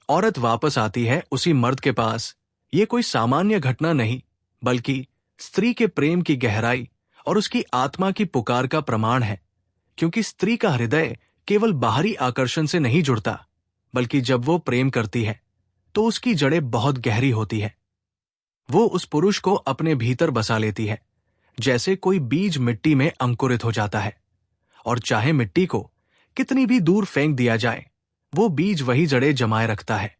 औरत वापस आती है उसी मर्द के पास, ये कोई सामान्य घटना नहीं, बल्कि स्त्री के प्रेम की गहराई और उसकी आत्मा की पुकार का प्रमाण है। क्योंकि स्त्री का हृदय केवल बाहरी आकर्षण से नहीं जुड़ता, बल्कि जब वो प्रेम करती है तो उसकी जड़ें बहुत गहरी होती है। वो उस पुरुष को अपने भीतर बसा लेती है, जैसे कोई बीज मिट्टी में अंकुरित हो जाता है। और चाहे मिट्टी को कितनी भी दूर फेंक दिया जाए, वो बीज वही जड़ें जमाए रखता है।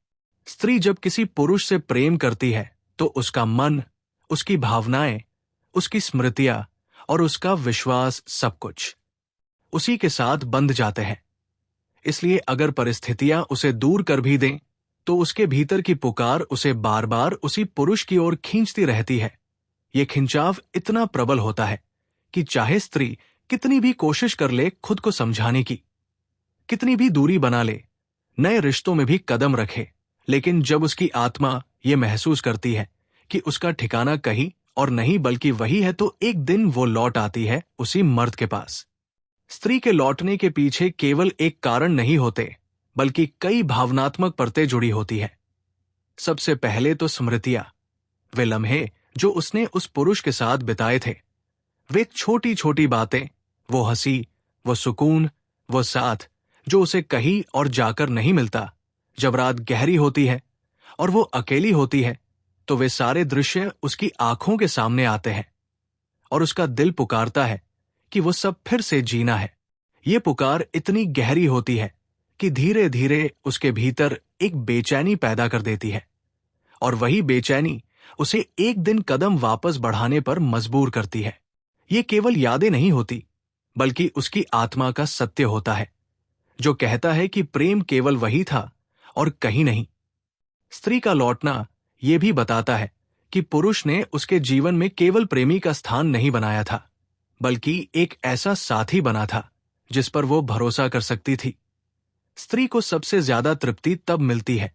स्त्री जब किसी पुरुष से प्रेम करती है तो उसका मन, उसकी भावनाएं, उसकी स्मृतियां और उसका विश्वास, सब कुछ उसी के साथ बंध जाते हैं। इसलिए अगर परिस्थितियां उसे दूर कर भी दें, तो उसके भीतर की पुकार उसे बार बार उसी पुरुष की ओर खींचती रहती है। ये खिंचाव इतना प्रबल होता है कि चाहे स्त्री कितनी भी कोशिश कर ले खुद को समझाने की, कितनी भी दूरी बना ले, नए रिश्तों में भी कदम रखे, लेकिन जब उसकी आत्मा ये महसूस करती है कि उसका ठिकाना कहीं और नहीं बल्कि वही है, तो एक दिन वो लौट आती है उसी मर्द के पास। स्त्री के लौटने के पीछे केवल एक कारण नहीं होते, बल्कि कई भावनात्मक परतें जुड़ी होती है। सबसे पहले तो स्मृतियां, वे लम्हे जो उसने उस पुरुष के साथ बिताए थे, वे छोटी छोटी बातें, वो हंसी, वो सुकून, वो साथ जो उसे कहीं और जाकर नहीं मिलता। जब रात गहरी होती है और वो अकेली होती है, तो वे सारे दृश्य उसकी आंखों के सामने आते हैं और उसका दिल पुकारता है कि वो सब फिर से जीना है। ये पुकार इतनी गहरी होती है कि धीरे धीरे उसके भीतर एक बेचैनी पैदा कर देती है, और वही बेचैनी उसे एक दिन कदम वापस बढ़ाने पर मजबूर करती है। ये केवल यादें नहीं होती, बल्कि उसकी आत्मा का सत्य होता है, जो कहता है कि प्रेम केवल वही था और कहीं नहीं। स्त्री का लौटना ये भी बताता है कि पुरुष ने उसके जीवन में केवल प्रेमी का स्थान नहीं बनाया था, बल्कि एक ऐसा साथी बना था जिस पर वो भरोसा कर सकती थी। स्त्री को सबसे ज्यादा तृप्ति तब मिलती है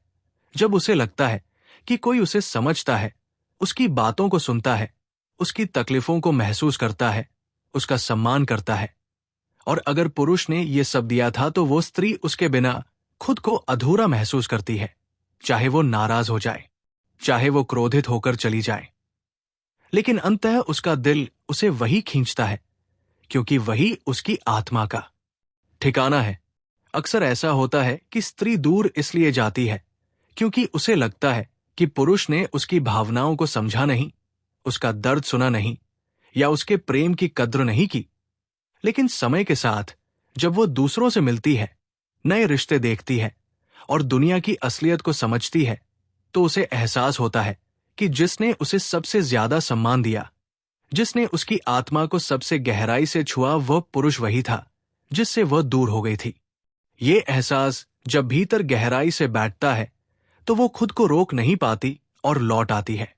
जब उसे लगता है कि कोई उसे समझता है, उसकी बातों को सुनता है, उसकी तकलीफों को महसूस करता है, उसका सम्मान करता है। और अगर पुरुष ने ये सब दिया था, तो वो स्त्री उसके बिना खुद को अधूरा महसूस करती है, चाहे वो नाराज हो जाए, चाहे वो क्रोधित होकर चली जाए। लेकिन अंततः उसका दिल उसे वही खींचता है, क्योंकि वही उसकी आत्मा का ठिकाना है। अक्सर ऐसा होता है कि स्त्री दूर इसलिए जाती है क्योंकि उसे लगता है कि पुरुष ने उसकी भावनाओं को समझा नहीं, उसका दर्द सुना नहीं, या उसके प्रेम की कद्र नहीं की। लेकिन समय के साथ जब वो दूसरों से मिलती है, नए रिश्ते देखती है और दुनिया की असलियत को समझती है, तो उसे एहसास होता है कि जिसने उसे सबसे ज्यादा सम्मान दिया, जिसने उसकी आत्मा को सबसे गहराई से छुआ, वह पुरुष वही था जिससे वह दूर हो गई थी। ये एहसास जब भीतर गहराई से बैठता है, तो वो खुद को रोक नहीं पाती और लौट आती है।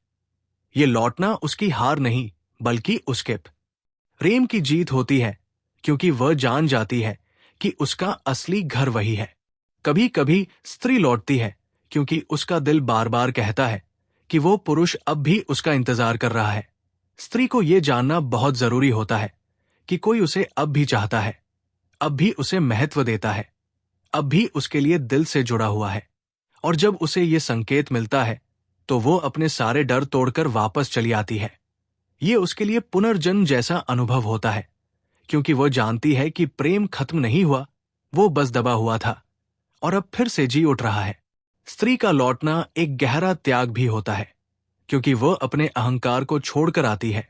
ये लौटना उसकी हार नहीं, बल्कि उसके प्रेम की जीत होती है, क्योंकि वह जान जाती है कि उसका असली घर वही है। कभी कभी स्त्री लौटती है क्योंकि उसका दिल बार बार कहता है कि वो पुरुष अब भी उसका इंतजार कर रहा है। स्त्री को यह जानना बहुत जरूरी होता है कि कोई उसे अब भी चाहता है, अब भी उसे महत्व देता है, अब भी उसके लिए दिल से जुड़ा हुआ है। और जब उसे ये संकेत मिलता है, तो वो अपने सारे डर तोड़कर वापस चली आती है। ये उसके लिए पुनर्जन्म जैसा अनुभव होता है, क्योंकि वो जानती है कि प्रेम खत्म नहीं हुआ, वो बस दबा हुआ था और अब फिर से जी उठ रहा है। स्त्री का लौटना एक गहरा त्याग भी होता है, क्योंकि वो अपने अहंकार को छोड़कर आती है,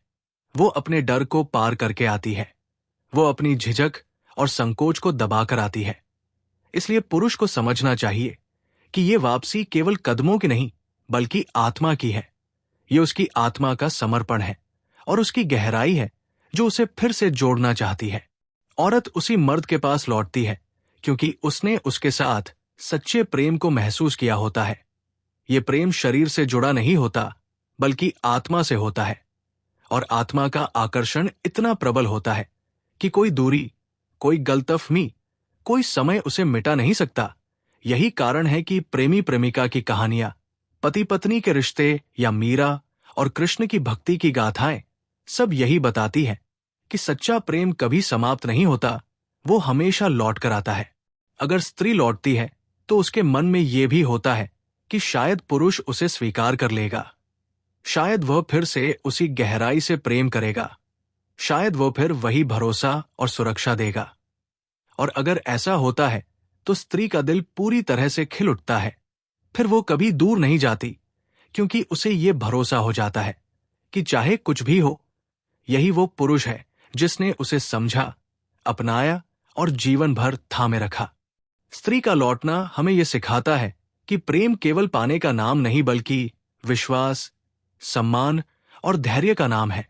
वो अपने डर को पार करके आती है, वो अपनी झिझक और संकोच को दबाकर आती है। इसलिए पुरुष को समझना चाहिए कि ये वापसी केवल कदमों की नहीं, बल्कि आत्मा की है। ये उसकी आत्मा का समर्पण है और उसकी गहराई है जो उसे फिर से जोड़ना चाहती है। औरत उसी मर्द के पास लौटती है क्योंकि उसने उसके साथ सच्चे प्रेम को महसूस किया होता है। ये प्रेम शरीर से जुड़ा नहीं होता, बल्कि आत्मा से होता है, और आत्मा का आकर्षण इतना प्रबल होता है कि कोई दूरी, कोई गलतफहमी, कोई समय उसे मिटा नहीं सकता। यही कारण है कि प्रेमी प्रेमिका की कहानियां, पति पत्नी के रिश्ते या मीरा और कृष्ण की भक्ति की गाथाएं सब यही बताती है कि सच्चा प्रेम कभी समाप्त नहीं होता, वो हमेशा लौट कर आता है। अगर स्त्री लौटती है तो उसके मन में ये भी होता है कि शायद पुरुष उसे स्वीकार कर लेगा, शायद वह फिर से उसी गहराई से प्रेम करेगा, शायद वो फिर वही भरोसा और सुरक्षा देगा। और अगर ऐसा होता है तो स्त्री का दिल पूरी तरह से खिल उठता है। फिर वो कभी दूर नहीं जाती, क्योंकि उसे ये भरोसा हो जाता है कि चाहे कुछ भी हो, यही वो पुरुष है जिसने उसे समझा, अपनाया और जीवन भर थामे रखा। स्त्री का लौटना हमें यह सिखाता है कि प्रेम केवल पाने का नाम नहीं, बल्कि विश्वास, सम्मान और धैर्य का नाम है।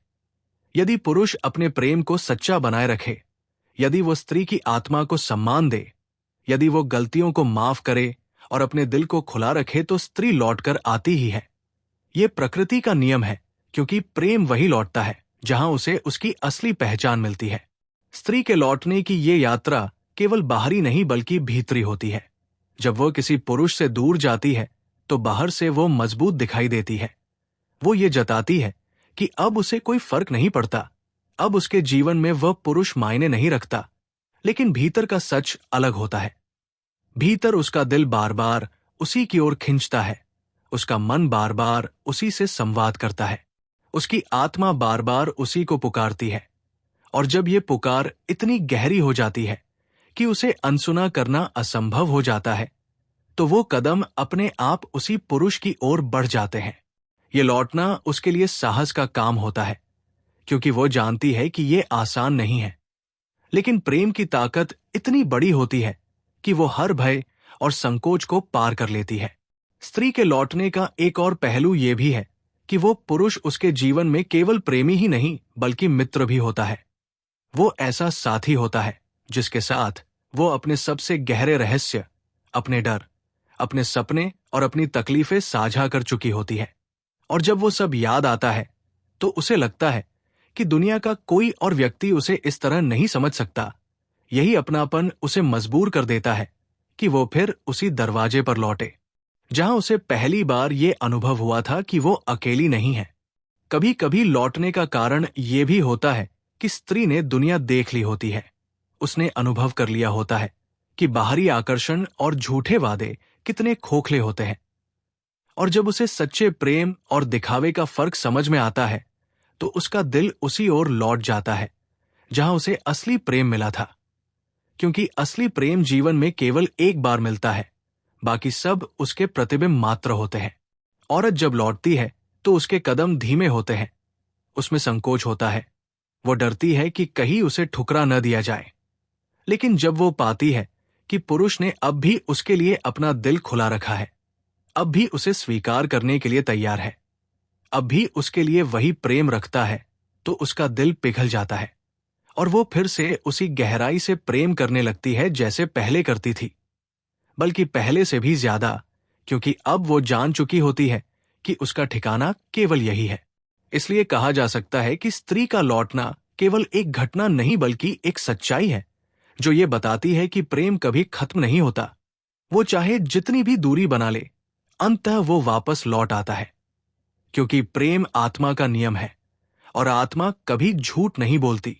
यदि पुरुष अपने प्रेम को सच्चा बनाए रखे, यदि वो स्त्री की आत्मा को सम्मान दे, यदि वो गलतियों को माफ करे और अपने दिल को खुला रखे, तो स्त्री लौटकर आती ही है। ये प्रकृति का नियम है, क्योंकि प्रेम वही लौटता है जहां उसे उसकी असली पहचान मिलती है। स्त्री के लौटने की ये यात्रा केवल बाहरी नहीं बल्कि भीतरी होती है। जब वो किसी पुरुष से दूर जाती है तो बाहर से वो मजबूत दिखाई देती है। वो ये जताती है कि अब उसे कोई फर्क नहीं पड़ता, अब उसके जीवन में वह पुरुष मायने नहीं रखता। लेकिन भीतर का सच अलग होता है। भीतर उसका दिल बार बार उसी की ओर खिंचता है, उसका मन बार बार उसी से संवाद करता है, उसकी आत्मा बार बार उसी को पुकारती है। और जब ये पुकार इतनी गहरी हो जाती है कि उसे अनसुना करना असंभव हो जाता है, तो वो कदम अपने आप उसी पुरुष की ओर बढ़ जाते हैं। ये लौटना उसके लिए साहस का काम होता है, क्योंकि वो जानती है कि ये आसान नहीं है। लेकिन प्रेम की ताकत इतनी बड़ी होती है कि वो हर भय और संकोच को पार कर लेती है। स्त्री के लौटने का एक और पहलू ये भी है कि वो पुरुष उसके जीवन में केवल प्रेमी ही नहीं बल्कि मित्र भी होता है। वो ऐसा साथी होता है जिसके साथ वो अपने सबसे गहरे रहस्य, अपने डर, अपने सपने और अपनी तकलीफें साझा कर चुकी होती है। और जब वो सब याद आता है तो उसे लगता है कि दुनिया का कोई और व्यक्ति उसे इस तरह नहीं समझ सकता। यही अपनापन उसे मजबूर कर देता है कि वो फिर उसी दरवाजे पर लौटे जहां उसे पहली बार ये अनुभव हुआ था कि वो अकेली नहीं है। कभी कभी लौटने का कारण ये भी होता है कि स्त्री ने दुनिया देख ली होती है। उसने अनुभव कर लिया होता है कि बाहरी आकर्षण और झूठे वादे कितने खोखले होते हैं। और जब उसे सच्चे प्रेम और दिखावे का फर्क समझ में आता है तो उसका दिल उसी ओर लौट जाता है जहां उसे असली प्रेम मिला था। क्योंकि असली प्रेम जीवन में केवल एक बार मिलता है, बाकी सब उसके प्रतिबिंब मात्र होते हैं। औरत जब लौटती है तो उसके कदम धीमे होते हैं, उसमें संकोच होता है, वो डरती है कि कहीं उसे ठुकरा न दिया जाए। लेकिन जब वो पाती है कि पुरुष ने अब भी उसके लिए अपना दिल खुला रखा है, अब भी उसे स्वीकार करने के लिए तैयार है, अब भी उसके लिए वही प्रेम रखता है, तो उसका दिल पिघल जाता है और वो फिर से उसी गहराई से प्रेम करने लगती है जैसे पहले करती थी, बल्कि पहले से भी ज्यादा, क्योंकि अब वो जान चुकी होती है कि उसका ठिकाना केवल यही है। इसलिए कहा जा सकता है कि स्त्री का लौटना केवल एक घटना नहीं बल्कि एक सच्चाई है जो ये बताती है कि प्रेम कभी खत्म नहीं होता। वो चाहे जितनी भी दूरी बना ले, अंततः वो वापस लौट आता है, क्योंकि प्रेम आत्मा का नियम है और आत्मा कभी झूठ नहीं बोलती।